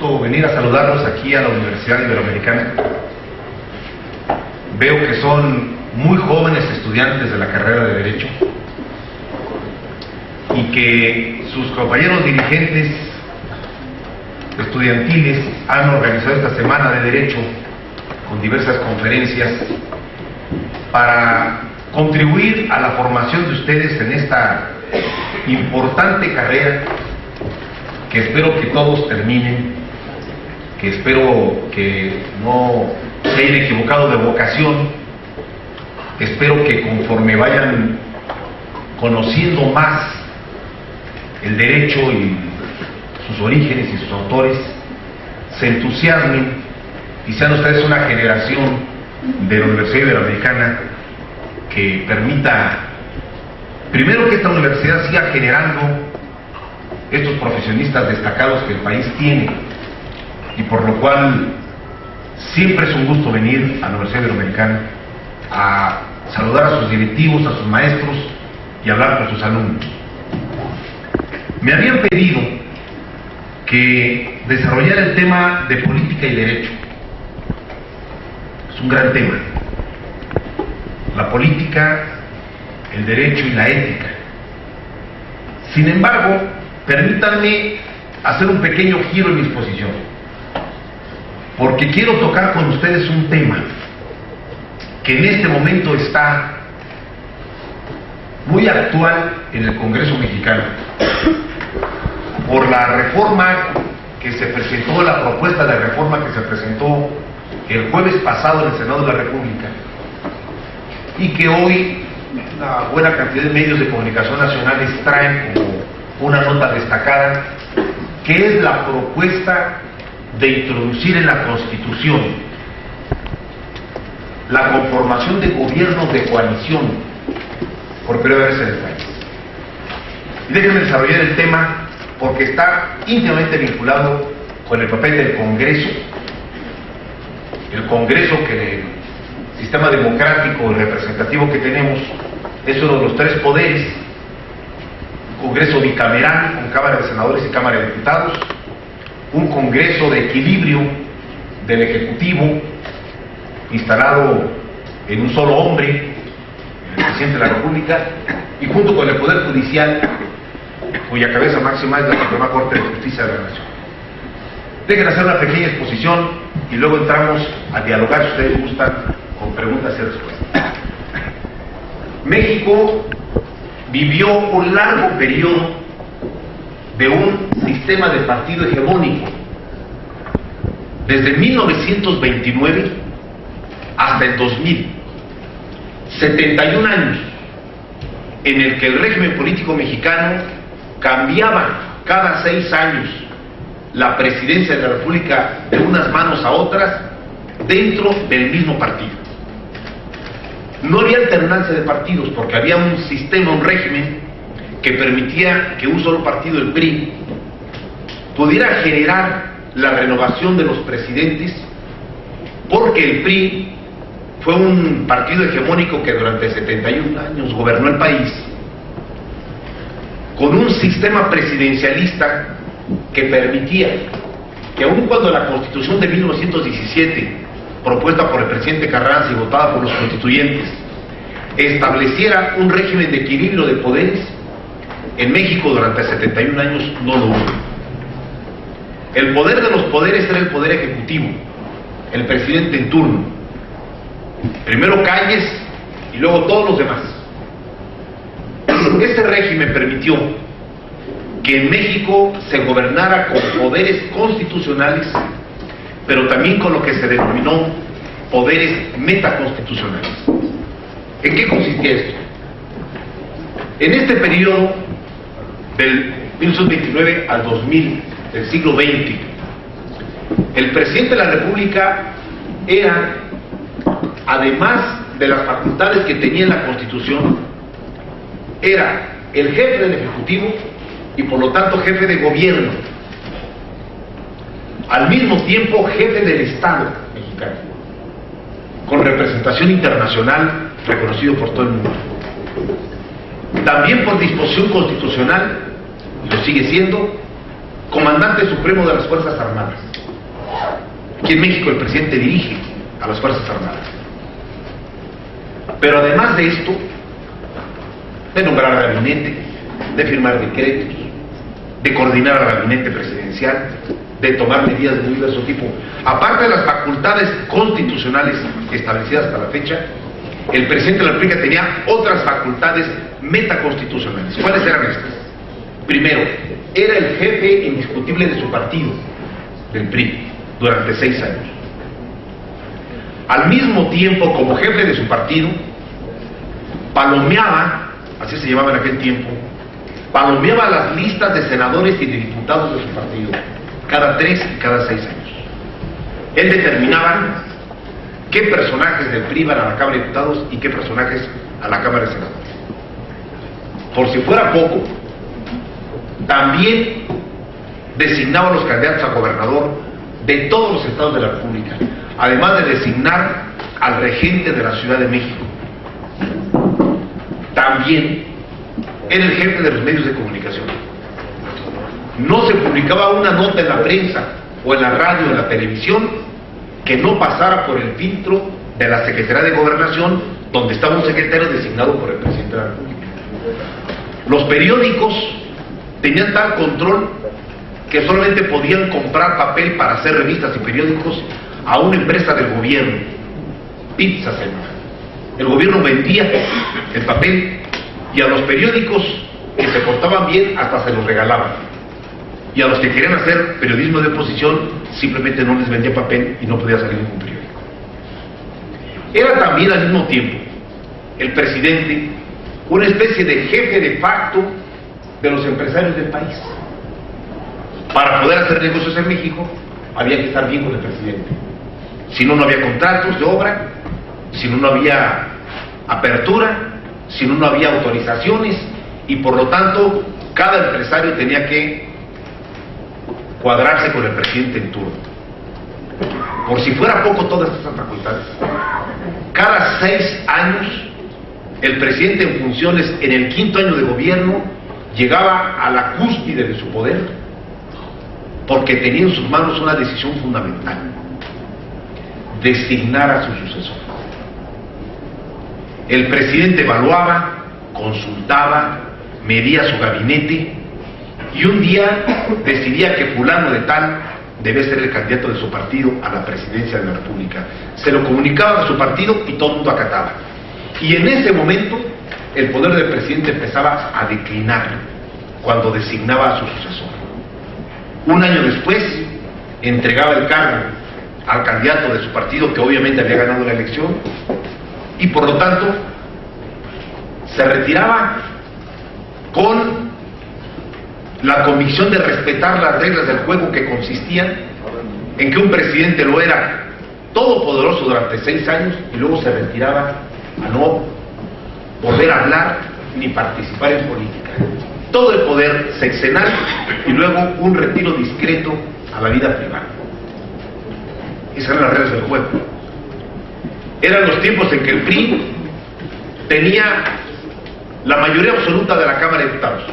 gusto venir a saludarlos aquí a la Universidad Iberoamericana. Veo que son muy jóvenes estudiantes de la carrera de Derecho y que sus compañeros dirigentes estudiantiles han organizado esta semana de Derecho con diversas conferencias para contribuir a la formación de ustedes en esta importante carrera que espero que todos terminen, que espero que no se hayan equivocado de vocación, espero que conforme vayan conociendo más el derecho y sus orígenes y sus autores, se entusiasmen y sean ustedes una generación de la Universidad Iberoamericana que permita, primero, que esta universidad siga generando estos profesionistas destacados que el país tiene, y por lo cual siempre es un gusto venir a la Universidad Iberoamericana a saludar a sus directivos, a sus maestros y hablar con sus alumnos. Me habían pedido que desarrollara el tema de política y derecho. Es un gran tema. La política, el derecho y la ética. Sin embargo, permítanme hacer un pequeño giro en mi exposición, porque quiero tocar con ustedes un tema que en este momento está muy actual en el Congreso mexicano por la reforma que se presentó, la propuesta de reforma que se presentó el jueves pasado en el Senado de la República, y que hoy una buena cantidad de medios de comunicación nacionales traen como una nota destacada, que es la propuesta de introducir en la Constitución la conformación de gobiernos de coalición por primera vez en el país. Y déjenme desarrollar el tema porque está íntimamente vinculado con el papel del Congreso, el Congreso que en el sistema democrático y representativo que tenemos es uno de los tres poderes: Congreso bicameral con Cámara de Senadores y Cámara de Diputados, un Congreso de equilibrio del Ejecutivo instalado en un solo hombre, el Presidente de la República, y junto con el Poder Judicial, cuya cabeza máxima es la Suprema Corte de Justicia de la Nación. Dejen hacer una pequeña exposición y luego entramos a dialogar, si ustedes gustan, con preguntas y respuestas. México vivió un largo periodo de un sistema de partido hegemónico, desde 1929 hasta el 2000, 71 años, en el que el régimen político mexicano cambiaba cada 6 años la presidencia de la República de unas manos a otras dentro del mismo partido. No había alternancia de partidos porque había un sistema, un régimen que permitía que un solo partido, el PRI, pudiera generar la renovación de los presidentes, porque el PRI fue un partido hegemónico que durante 71 años gobernó el país con un sistema presidencialista que permitía que, aun cuando la Constitución de 1917, propuesta por el presidente Carranza y votada por los constituyentes, estableciera un régimen de equilibrio de poderes, en México durante 71 años no lo hubo. El poder de los poderes era el poder ejecutivo, el presidente en turno, primero Calles y luego todos los demás. Este régimen permitió que en México se gobernara con poderes constitucionales, pero también con lo que se denominó poderes metaconstitucionales. ¿En qué consistía esto? En este periodo del 1929 al 2000 del siglo XX, el presidente de la República era, además de las facultades que tenía en la Constitución, era el jefe del Ejecutivo y por lo tanto jefe de gobierno, al mismo tiempo jefe del Estado mexicano, con representación internacional reconocido por todo el mundo. También por disposición constitucional, lo sigue siendo, comandante supremo de las Fuerzas Armadas. Aquí en México el presidente dirige a las Fuerzas Armadas. Pero además de esto, de nombrar gabinete, de firmar decretos, de coordinar al gabinete presidencial, de tomar medidas de muy diverso tipo, aparte de las facultades constitucionales establecidas hasta la fecha, el presidente de la República tenía otras facultades metaconstitucionales. ¿Cuáles eran estas? Primero, era el jefe indiscutible de su partido, del PRI, durante 6 años. Al mismo tiempo, como jefe de su partido, palomeaba, así se llamaba en aquel tiempo, palomeaba las listas de senadores y de diputados de su partido, cada 3 y cada 6 años. Él determinaba qué personajes del PRI iban a la Cámara de Diputados y qué personajes a la Cámara de Senadores. Por si fuera poco, también designaba a los candidatos a gobernador de todos los estados de la República, además de designar al regente de la Ciudad de México. También era el jefe de los medios de comunicación. No se publicaba una nota en la prensa o en la radio o en la televisión que no pasara por el filtro de la Secretaría de Gobernación, donde estaba un secretario designado por el presidente de la República. Los periódicos tenían tal control que solamente podían comprar papel para hacer revistas y periódicos a una empresa del gobierno, Pizza Selma. El gobierno vendía el papel y a los periódicos que se portaban bien hasta se los regalaban. Y a los que querían hacer periodismo de oposición simplemente no les vendía papel y no podía salir ningún periódico. Era también al mismo tiempo el presidente una especie de jefe de facto de los empresarios del país. Para poder hacer negocios en México había que estar bien con el presidente. Si no, no había contratos de obra, si no, no había apertura, si no, no había autorizaciones, y por lo tanto cada empresario tenía que cuadrarse con el presidente en turno. Por si fuera poco todas estas facultades, cada 6 años el presidente en funciones en el 5º año de gobierno llegaba a la cúspide de su poder porque tenía en sus manos una decisión fundamental: designar a su sucesor. El presidente evaluaba, consultaba, medía su gabinete y un día decidía que fulano de tal debe ser el candidato de su partido a la presidencia de la República. Se lo comunicaba a su partido y todo el mundo acataba. Y en ese momento el poder del presidente empezaba a declinar cuando designaba a su sucesor. Un año después entregaba el cargo al candidato de su partido, que obviamente había ganado la elección, y por lo tanto se retiraba con la convicción de respetar las reglas del juego, que consistían en que un presidente lo era todopoderoso durante 6 años y luego se retiraba a no volver a hablar ni participar en política. Todo el poder sexenal y luego un retiro discreto a la vida privada. Esas eran las reglas del juego. Eran los tiempos en que el PRI tenía la mayoría absoluta de la Cámara de Diputados,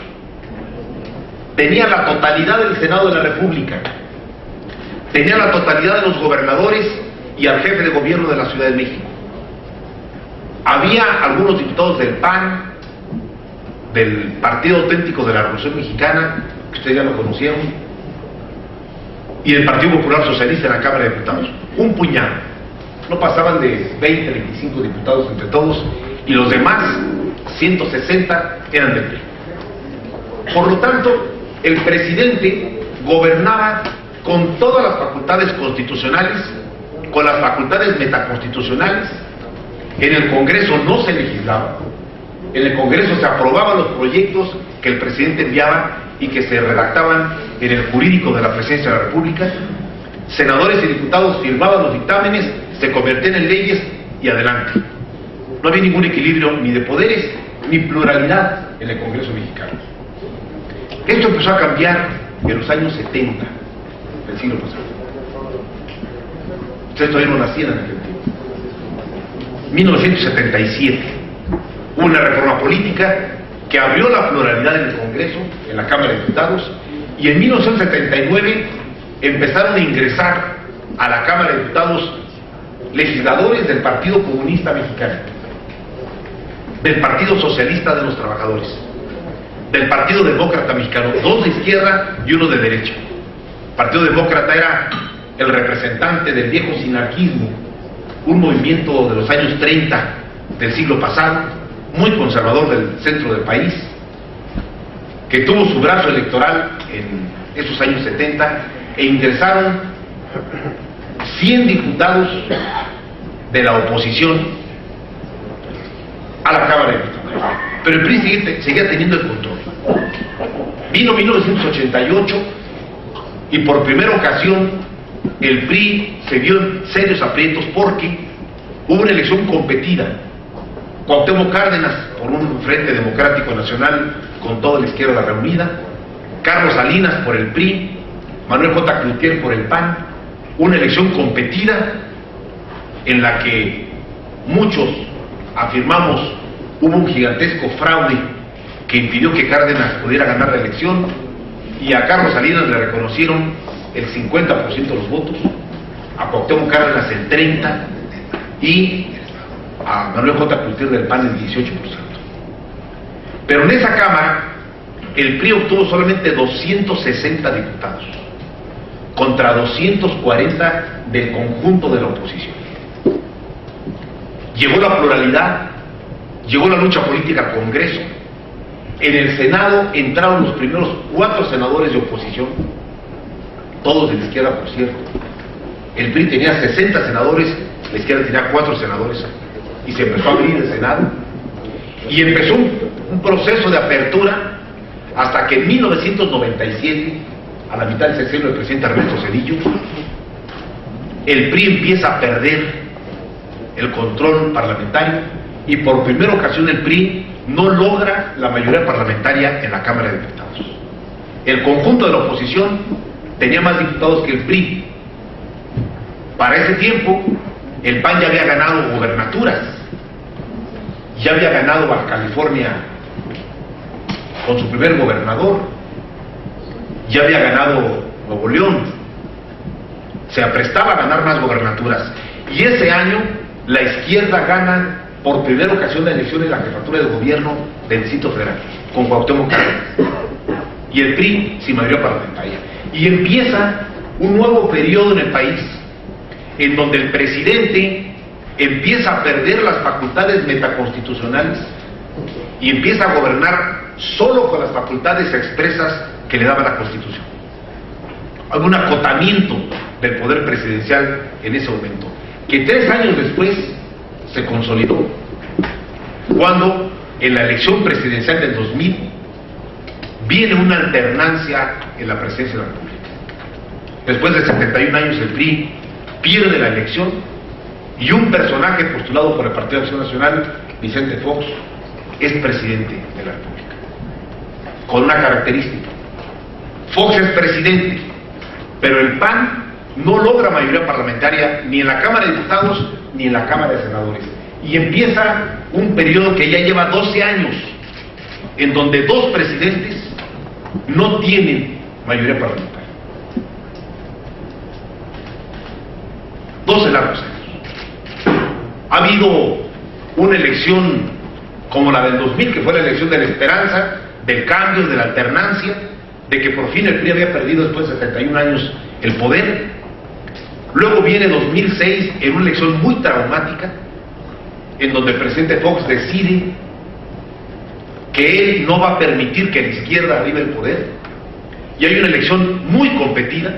tenía la totalidad del Senado de la República, tenía la totalidad de los gobernadores y al jefe de gobierno de la Ciudad de México. Había algunos diputados del PAN, del Partido Auténtico de la Revolución Mexicana, que ustedes ya lo conocieron, y del Partido Popular Socialista en la Cámara de Diputados. Un puñado. No pasaban de 20, 25 diputados entre todos, y los demás, 160, eran del PRI. Por lo tanto, el presidente gobernaba con todas las facultades constitucionales, con las facultades metaconstitucionales. En el Congreso no se legislaba. En el Congreso se aprobaban los proyectos que el presidente enviaba y que se redactaban en el jurídico de la Presidencia de la República. Senadores y diputados firmaban los dictámenes, se convertían en leyes y adelante. No había ningún equilibrio ni de poderes ni pluralidad en el Congreso mexicano. Esto empezó a cambiar en los años 70 del siglo pasado. Ustedes todavía no nacían en aquel tiempo. 1977, una reforma política que abrió la pluralidad en el Congreso, en la Cámara de Diputados, y en 1979 empezaron a ingresar a la Cámara de Diputados legisladores del Partido Comunista Mexicano, del Partido Socialista de los Trabajadores, del Partido Demócrata Mexicano, 2 de izquierda y 1 de derecha. El Partido Demócrata era el representante del viejo sinarquismo, un movimiento de los años 30 del siglo pasado, muy conservador del centro del país, que tuvo su brazo electoral en esos años 70 e ingresaron 100 diputados de la oposición a la Cámara de Diputados. Pero el PRI seguía teniendo el control. Vino 1988 y por primera ocasión el PRI se vio en serios aprietos porque hubo una elección competida. Cuauhtémoc Cárdenas por un Frente Democrático Nacional con toda la izquierda reunida, Carlos Salinas por el PRI, Manuel J. Cloutier por el PAN, una elección competida en la que muchos afirmamos hubo un gigantesco fraude que impidió que Cárdenas pudiera ganar la elección, y a Carlos Salinas le reconocieron el 50% de los votos, a Cuauhtémoc Cárdenas el 30% y a Manuel J. Cloutier del PAN el 18%. Pero en esa Cámara el PRI obtuvo solamente 260 diputados contra 240 del conjunto de la oposición. Llegó la pluralidad, llegó la lucha política al Congreso. En el Senado entraron los primeros 4 senadores de oposición, todos de la izquierda, por cierto. El PRI tenía 60 senadores, la izquierda tenía 4 senadores, y se empezó a abrir el Senado y empezó un proceso de apertura hasta que en 1997, a la mitad del sexenio del presidente Ernesto Zedillo, el PRI empieza a perder el control parlamentario y por primera ocasión el PRI no logra la mayoría parlamentaria en la Cámara de Diputados. El conjunto de la oposición tenía más diputados que el PRI. Para ese tiempo el PAN ya había ganado gobernaturas, ya había ganado Baja California con su primer gobernador, ya había ganado Nuevo León, se aprestaba a ganar más gobernaturas, y ese año la izquierda gana por primera ocasión la elección en la jefatura de gobierno del Distrito Federal, con Cuauhtémoc Cárdenas, y el PRI sin mayoría parlamentaria. Y empieza un nuevo periodo en el país, en donde el presidente empieza a perder las facultades metaconstitucionales y empieza a gobernar solo con las facultades expresas que le daba la Constitución. Hay un acotamiento del poder presidencial en ese momento, que 3 años después se consolidó, cuando en la elección presidencial del 2000 viene una alternancia en la presidencia de la República. Después de 71 años el PRI pierde la elección y un personaje postulado por el Partido de Acción Nacional, Vicente Fox, es presidente de la República, con una característica: Fox es presidente, pero el PAN no logra mayoría parlamentaria ni en la Cámara de Diputados ni en la Cámara de Senadores, y empieza un periodo que ya lleva 12 años en donde 2 presidentes no tienen mayoría parlamentaria. 12 largos años. Ha habido una elección como la del 2000, que fue la elección de la esperanza, del cambio, de la alternancia, de que por fin el PRI había perdido después de 71 años el poder. Luego viene 2006, en una elección muy traumática, en donde el presidente Fox decide que él no va a permitir que la izquierda arribe el poder, y hay una elección muy competida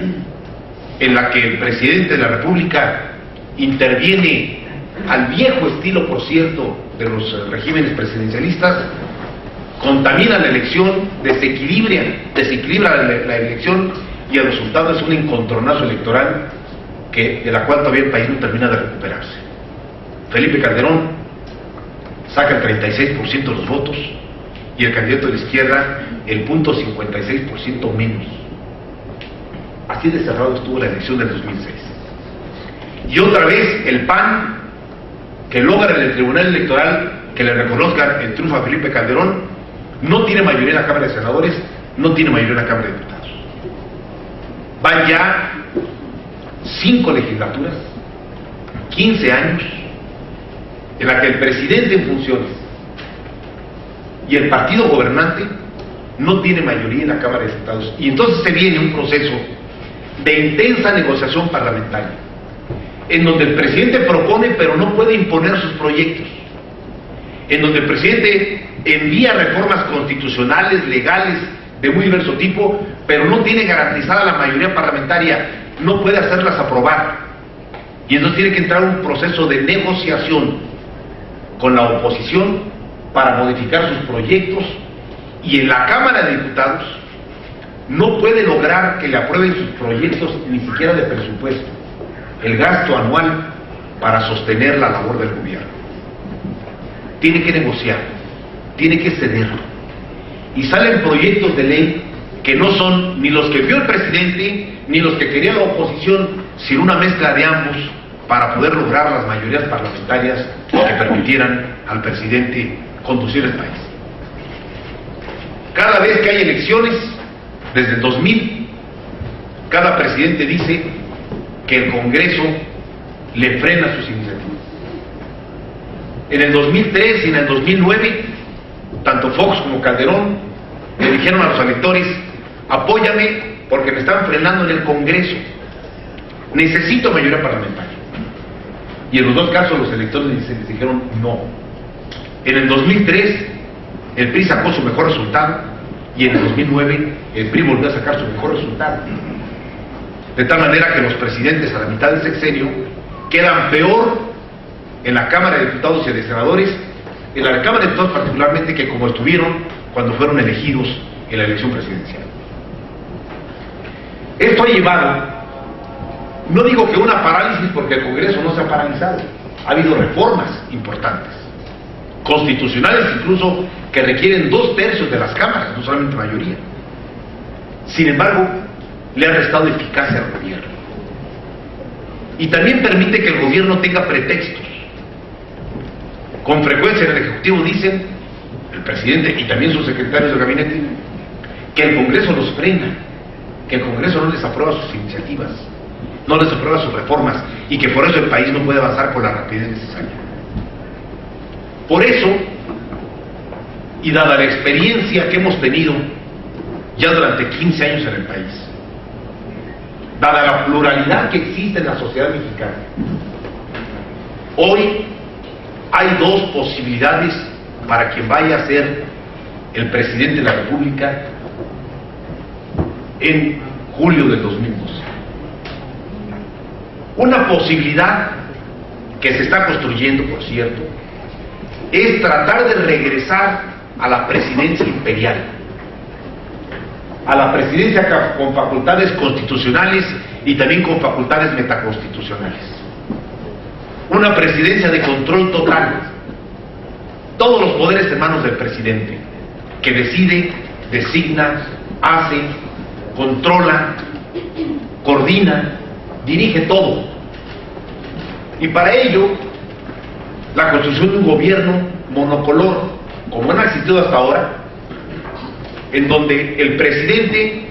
en la que el presidente de la República interviene al viejo estilo, por cierto, de los regímenes presidencialistas, contamina la elección, desequilibra la elección, y el resultado es un encontronazo electoral de la cual todavía el país no termina de recuperarse. Felipe Calderón saca el 36% de los votos y el candidato de la izquierda el 0.56% menos. Así de cerrado estuvo la elección del 2006. Y otra vez el PAN, que logra en el Tribunal Electoral que le reconozca el triunfo a Felipe Calderón, no tiene mayoría en la Cámara de Senadores, no tiene mayoría en la Cámara de Diputados. Van ya 5 legislaturas, 15 años, en la que el presidente en funciones y el partido gobernante no tiene mayoría en la Cámara de Diputados, y entonces se viene un proceso de intensa negociación parlamentaria, en donde el presidente propone pero no puede imponer sus proyectos, en donde el presidente envía reformas constitucionales, legales, de muy diverso tipo, pero no tiene garantizada la mayoría parlamentaria, no puede hacerlas aprobar, y entonces tiene que entrar un proceso de negociación con la oposición para modificar sus proyectos, y en la Cámara de Diputados no puede lograr que le aprueben sus proyectos ni siquiera de presupuesto, el gasto anual para sostener la labor del gobierno. Tiene que negociar, tiene que ceder, y salen proyectos de ley que no son ni los que vio el presidente ni los que quería la oposición, sino una mezcla de ambos para poder lograr las mayorías parlamentarias que permitieran al presidente conducir el país. Cada vez que hay elecciones, desde el 2000, cada presidente dice que el Congreso le frena sus iniciativas. En el 2003 y en el 2009, tanto Fox como Calderón le dijeron a los electores: apóyame porque me están frenando en el Congreso, necesito mayoría parlamentaria. Y en los dos casos los electores les dijeron no. En el 2003 el PRI sacó su mejor resultado, y en el 2009 el PRI volvió a sacar su mejor resultado. De tal manera que los presidentes a la mitad del sexenio quedan peor en la Cámara de Diputados y de Senadores, en la Cámara de Diputados particularmente, que como estuvieron cuando fueron elegidos en la elección presidencial. Esto ha llevado, no digo que una parálisis, porque el Congreso no se ha paralizado, ha habido reformas importantes, constitucionales incluso, que requieren 2/3 de las cámaras, no solamente mayoría. Sin embargo, le ha restado eficacia al gobierno, y también permite que el gobierno tenga pretextos. Con frecuencia en el Ejecutivo dicen, el presidente y también sus secretarios de gabinete, que el Congreso los frena, que el Congreso no les aprueba sus iniciativas, no les aprueba sus reformas, y que por eso el país no puede avanzar con la rapidez necesaria. Por eso, y dada la experiencia que hemos tenido ya durante 15 años en el país, dada la pluralidad que existe en la sociedad mexicana, hoy hay 2 posibilidades para quien vaya a ser el presidente de la República en julio del 2012. Una posibilidad que se está construyendo, por cierto, es tratar de regresar a la presidencia imperial, a la presidencia con facultades constitucionales y también con facultades metaconstitucionales. Una presidencia de control total, todos los poderes en manos del presidente, que decide, designa, hace, controla, coordina, dirige todo. Y para ello, la construcción de un gobierno monocolor, como no ha existido hasta ahora, en donde el presidente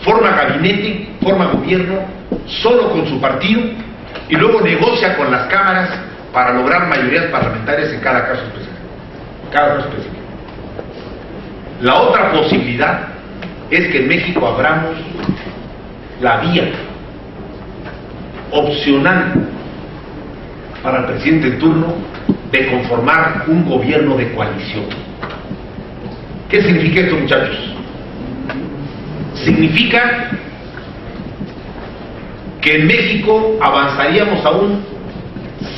forma gabinete, forma gobierno solo con su partido, y luego negocia con las cámaras para lograr mayorías parlamentarias en cada caso específico. La otra posibilidad es que en México abramos la vía opcional para el presidente en turno de conformar un gobierno de coalición. ¿Qué significa esto, muchachos? Significa que en México avanzaríamos a un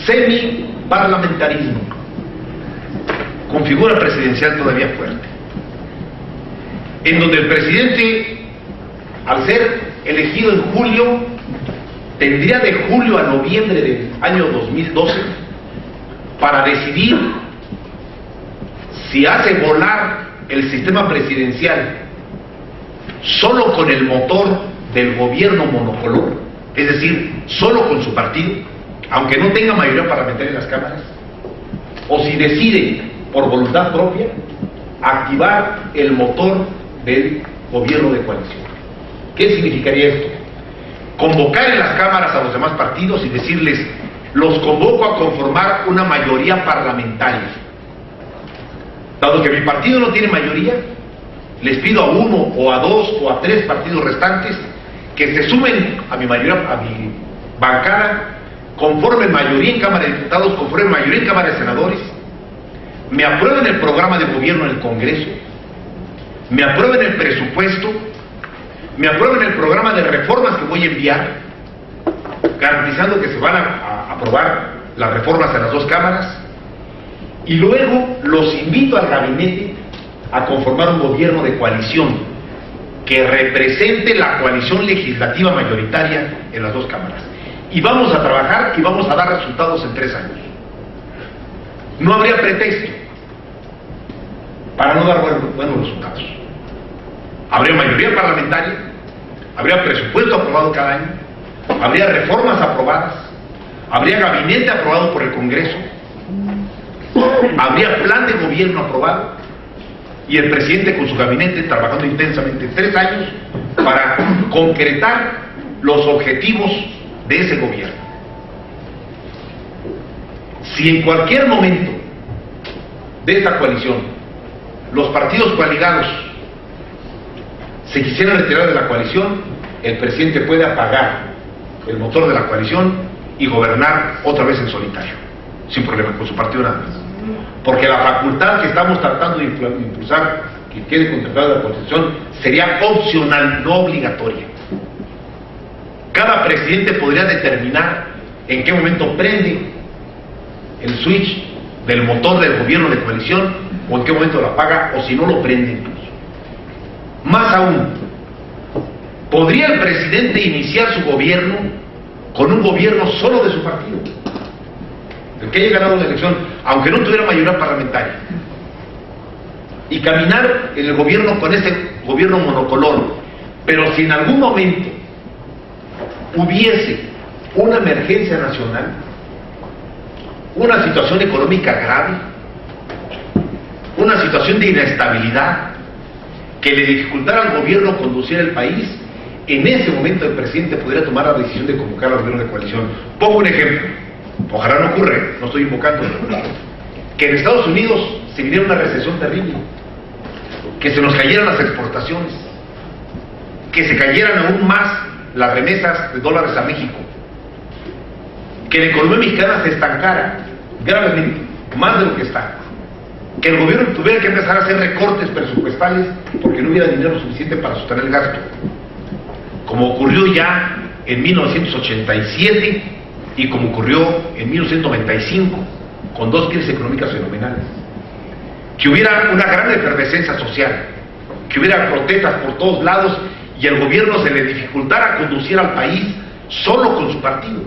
semi-parlamentarismo con figura presidencial todavía fuerte, en donde el presidente, al ser elegido en julio, tendría de julio a noviembre del año 2012 para decidir si hace volar el sistema presidencial solo con el motor del gobierno monocolor, es decir, solo con su partido, aunque no tenga mayoría parlamentaria en las cámaras, o si decide por voluntad propia activar el motor del gobierno de coalición. ¿Qué significaría esto? convocar en las cámaras a los demás partidos y decirles: los convoco a conformar una mayoría parlamentaria. Dado que mi partido no tiene mayoría, les pido a uno o a dos o a tres partidos restantes que se sumen a mi mayoría, a mi bancada, conformen mayoría en Cámara de Diputados, conformen mayoría en Cámara de Senadores, me aprueben el programa de gobierno en el Congreso, me aprueben el presupuesto, me aprueben el programa de reformas que voy a enviar, garantizando que se van a aprobar las reformas en las dos cámaras, y luego los invito al gabinete a conformar un gobierno de coalición que represente la coalición legislativa mayoritaria en las dos cámaras. Y vamos a trabajar y vamos a dar resultados en 3 años. No habría pretexto para no dar buenos resultados. Habría mayoría parlamentaria, habría presupuesto aprobado cada año, habría reformas aprobadas, habría gabinete aprobado por el Congreso, habría plan de gobierno aprobado y el presidente con su gabinete trabajando intensamente 3 años para concretar los objetivos de ese gobierno. Si en cualquier momento de esta coalición los partidos coaligados se quisieran retirar de la coalición, el presidente puede apagar el motor de la coalición y gobernar otra vez en solitario, sin problema, con su partido nada más. Porque la facultad que estamos tratando de impulsar, que quede contemplada en la Constitución, sería opcional, no obligatoria. Cada presidente podría determinar en qué momento prende el switch del motor del gobierno de coalición, o en qué momento lo apaga, o si no lo prende incluso. Más aún, podría el presidente iniciar su gobierno con un gobierno solo de su partido, el que haya ganado la elección, aunque no tuviera mayoría parlamentaria, y caminar en el gobierno con ese gobierno monocolor. Pero si en algún momento hubiese una emergencia nacional, una situación económica grave, una situación de inestabilidad que le dificultara al gobierno conducir el país, en ese momento el presidente podría tomar la decisión de convocar al gobierno de coalición. Pongo un ejemplo, ojalá no ocurra, no estoy invocando, que en Estados Unidos se viniera una recesión terrible, que se nos cayeran las exportaciones, que se cayeran aún más las remesas de dólares a México, que la economía mexicana se estancara gravemente, más de lo que está, que el gobierno tuviera que empezar a hacer recortes presupuestales porque no hubiera dinero suficiente para sostener el gasto, como ocurrió ya en 1987 y como ocurrió en 1995 con 2 crisis económicas fenomenales, que hubiera una gran efervescencia social, que hubiera protestas por todos lados y al gobierno se le dificultara conducir al país solo con su partido.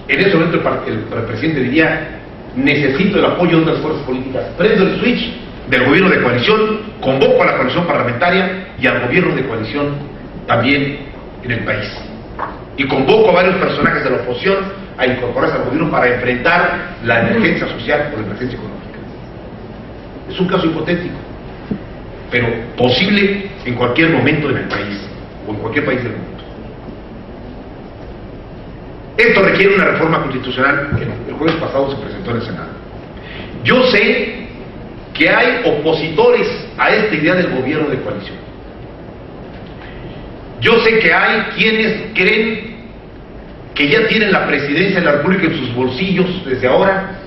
En ese momento el presidente diría: necesito el apoyo de otras fuerzas políticas, prendo el switch del gobierno de coalición, convoco a la coalición parlamentaria y al gobierno de coalición también en el país, y convoco a varios personajes de la oposición a incorporarse al gobierno para enfrentar la emergencia social o la emergencia económica. Es un caso hipotético, pero posible en cualquier momento en el país o en cualquier país del mundo. Esto requiere una reforma constitucional que el jueves pasado se presentó en el Senado. Yo sé que hay opositores a esta idea del gobierno de coalición. Yo sé que hay quienes creen que ya tienen la presidencia de la República en sus bolsillos desde ahora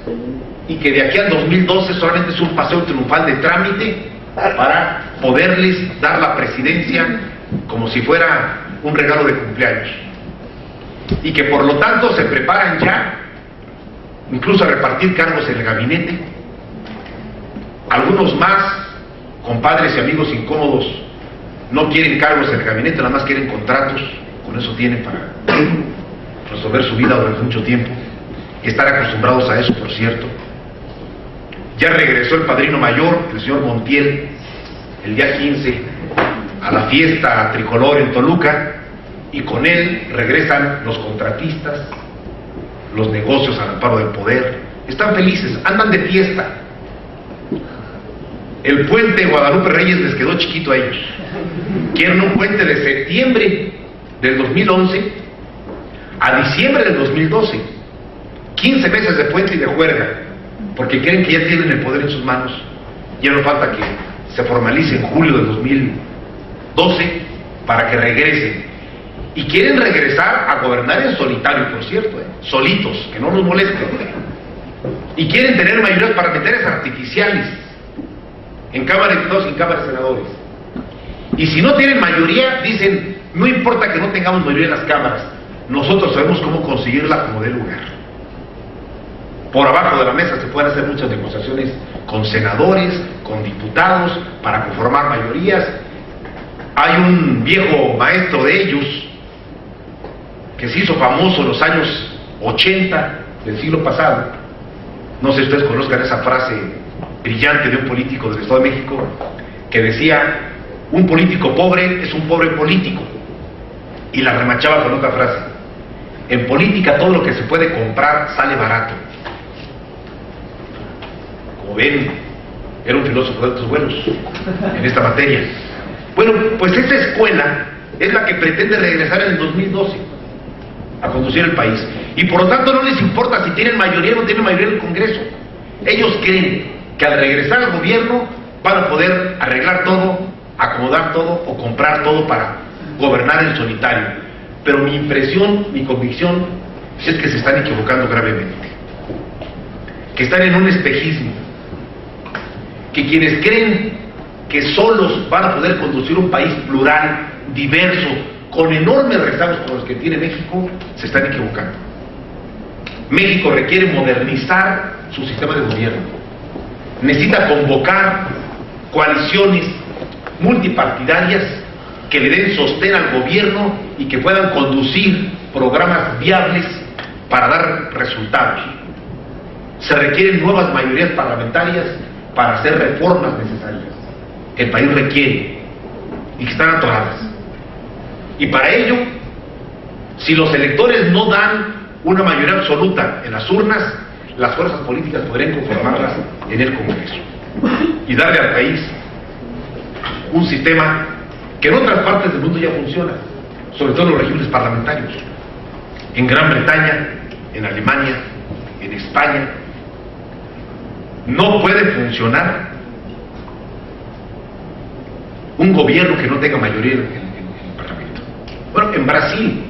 y que de aquí al 2012 solamente es un paseo triunfal de trámite para poderles dar la presidencia como si fuera un regalo de cumpleaños, y que por lo tanto se preparan ya incluso a repartir cargos en el gabinete. Algunos más, compadres y amigos incómodos, no quieren cargos en el gabinete, nada más quieren contratos, con eso tienen para resolver su vida durante mucho tiempo, y estar acostumbrados a eso, por cierto. Ya regresó el padrino mayor, el señor Montiel, el día 15 a la fiesta tricolor en Toluca, y con él regresan los contratistas, los negocios al amparo del poder. Están felices, andan de fiesta. El puente de Guadalupe Reyes les quedó chiquito a ellos. Quieren un puente de septiembre del 2011 a diciembre del 2012, 15 meses de puente y de juerga, porque creen que ya tienen el poder en sus manos. Ya no falta que se formalice en julio del 2012 para que regresen. Y quieren regresar a gobernar en solitario, por cierto, solitos, que no nos molesten. Y quieren tener mayorías parlamentarias artificiales en Cámara de Diputados y en Cámara de Senadores. Y si no tienen mayoría, dicen, no importa que no tengamos mayoría en las cámaras, nosotros sabemos cómo conseguirla como dé lugar. Por abajo de la mesa se pueden hacer muchas negociaciones con senadores, con diputados, para conformar mayorías. Hay un viejo maestro de ellos que se hizo famoso en los años 80 del siglo pasado. No sé si ustedes conozcan esa frase brillante de un político del Estado de México que decía: un político pobre es un pobre político, y la remachaba con otra frase: en política todo lo que se puede comprar sale barato. Como ven, era un filósofo de altos vuelos en esta materia. Bueno, pues esta escuela es la que pretende regresar en el 2012 a conducir el país, y por lo tanto no les importa si tienen mayoría o no tienen mayoría en el Congreso. Ellos creen que al regresar al gobierno van a poder arreglar todo, acomodar todo o comprar todo para gobernar en solitario. Pero mi impresión, mi convicción es que se están equivocando gravemente, que están en un espejismo, que quienes creen que solos van a poder conducir un país plural, diverso, con enormes rezagos como los que tiene México, se están equivocando. México requiere modernizar su sistema de gobierno. Necesita convocar coaliciones multipartidarias que le den sostén al gobierno y que puedan conducir programas viables para dar resultados. Se requieren nuevas mayorías parlamentarias para hacer reformas necesarias que el país requiere y que están atoradas. Y para ello, si los electores no dan una mayoría absoluta en las urnas, las fuerzas políticas podrían conformarlas en el Congreso y darle al país un sistema que en otras partes del mundo ya funciona, sobre todo en los regímenes parlamentarios. En Gran Bretaña, en Alemania, en España, no puede funcionar un gobierno que no tenga mayoría en el Parlamento. Bueno, en Brasil,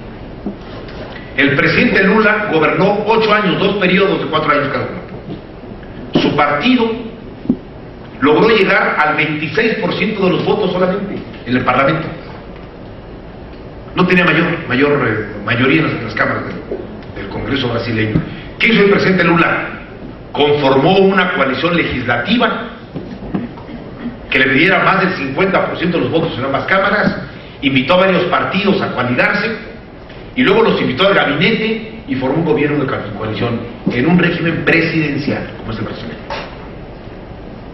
el presidente Lula gobernó 8 años, 2 periodos de 4 años cada uno. Su partido logró llegar al 26% de los votos solamente en el Parlamento. No tenía mayoría en las cámaras del Congreso brasileño. ¿Qué hizo el presidente Lula? Conformó una coalición legislativa que le diera más del 50% de los votos en ambas cámaras, invitó a varios partidos a coaligarse y luego los invitó al gabinete y formó un gobierno de coalición en un régimen presidencial como es el brasileño.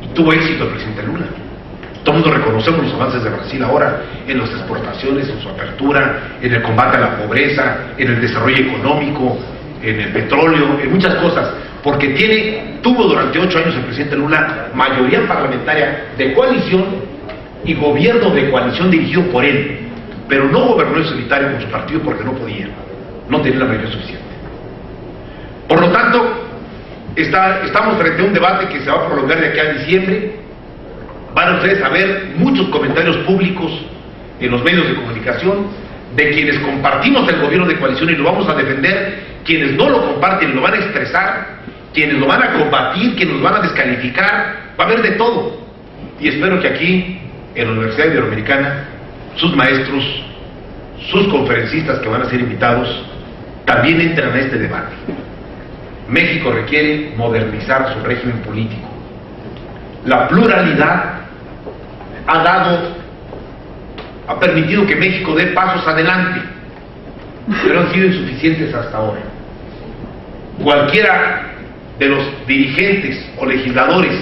Y tuvo éxito el presidente Lula. Todo el mundo reconocemos los avances de Brasil ahora en las exportaciones, en su apertura, en el combate a la pobreza, en el desarrollo económico, en el petróleo, en muchas cosas, porque tuvo durante 8 años el presidente Lula mayoría parlamentaria de coalición y gobierno de coalición dirigido por él, pero no gobernó en solitario con su partido porque no podía, no tenía la mayoría suficiente. Por lo tanto, estamos frente a un debate que se va a prolongar de aquí a diciembre. Van ustedes a ver muchos comentarios públicos en los medios de comunicación de quienes compartimos el gobierno de coalición y lo vamos a defender, quienes no lo comparten lo van a expresar, quienes lo van a combatir, quienes lo van a descalificar. Va a haber de todo. Y espero que aquí, en la Universidad Iberoamericana, sus maestros, sus conferencistas que van a ser invitados, también entren a este debate. México requiere modernizar su régimen político. La pluralidad ha permitido que México dé pasos adelante, pero han sido insuficientes hasta ahora. Cualquiera de los dirigentes o legisladores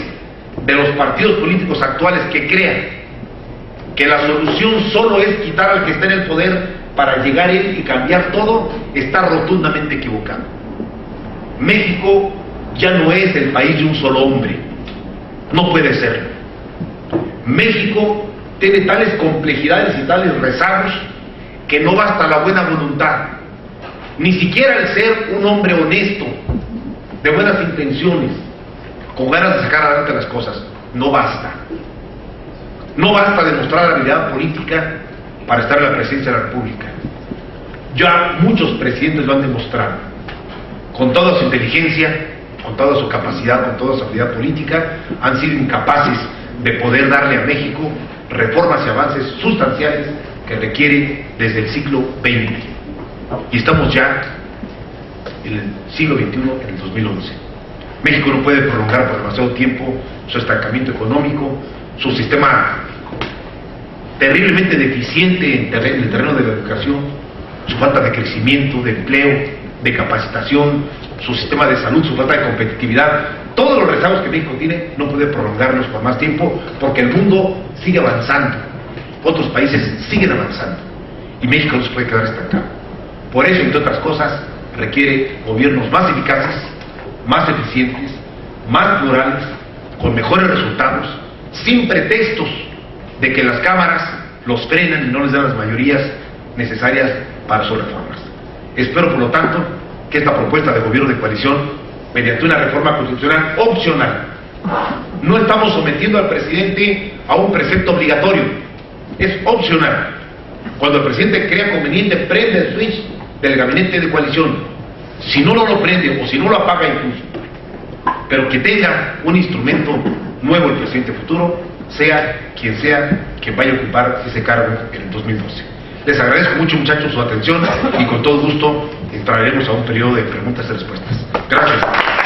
de los partidos políticos actuales que crean que la solución solo es quitar al que está en el poder para llegar él y cambiar todo, está rotundamente equivocado. México ya no es el país de un solo hombre, no puede serlo. México tiene tales complejidades y tales rezagos que no basta la buena voluntad, Ni siquiera el ser un hombre honesto, de buenas intenciones, con ganas de sacar adelante las cosas, no basta. No basta demostrar habilidad política para estar en la presidencia de la República. Ya muchos presidentes lo han demostrado, con toda su inteligencia, con toda su capacidad, con toda su habilidad política, han sido incapaces de poder darle a México reformas y avances sustanciales que requiere desde el siglo XX. Y estamos ya en el siglo XXI, en el 2011. México no puede prolongar por demasiado tiempo su estancamiento económico, su sistema terriblemente deficiente en el terreno de la educación, su falta de crecimiento, de empleo, de capacitación, su sistema de salud, su falta de competitividad. Todos los rezagos que México tiene no puede prolongarlos por más tiempo, porque el mundo sigue avanzando, otros países siguen avanzando, y México no se puede quedar estancado. Por eso, entre otras cosas, requiere gobiernos más eficaces, más eficientes, más plurales, con mejores resultados, sin pretextos de que las cámaras los frenan y no les dan las mayorías necesarias para sus reformas. Espero, por lo tanto, que esta propuesta de gobierno de coalición, mediante una reforma constitucional opcional, no estamos sometiendo al presidente a un precepto obligatorio, es opcional. Cuando el presidente crea conveniente, prende el switch del gabinete de coalición. Si no lo prende o si no lo apaga incluso, pero que tenga un instrumento nuevo el presidente futuro, sea quien vaya a ocupar ese cargo en el 2012. Les agradezco mucho, muchachos, su atención, y con todo gusto entraremos a un periodo de preguntas y respuestas. Gracias.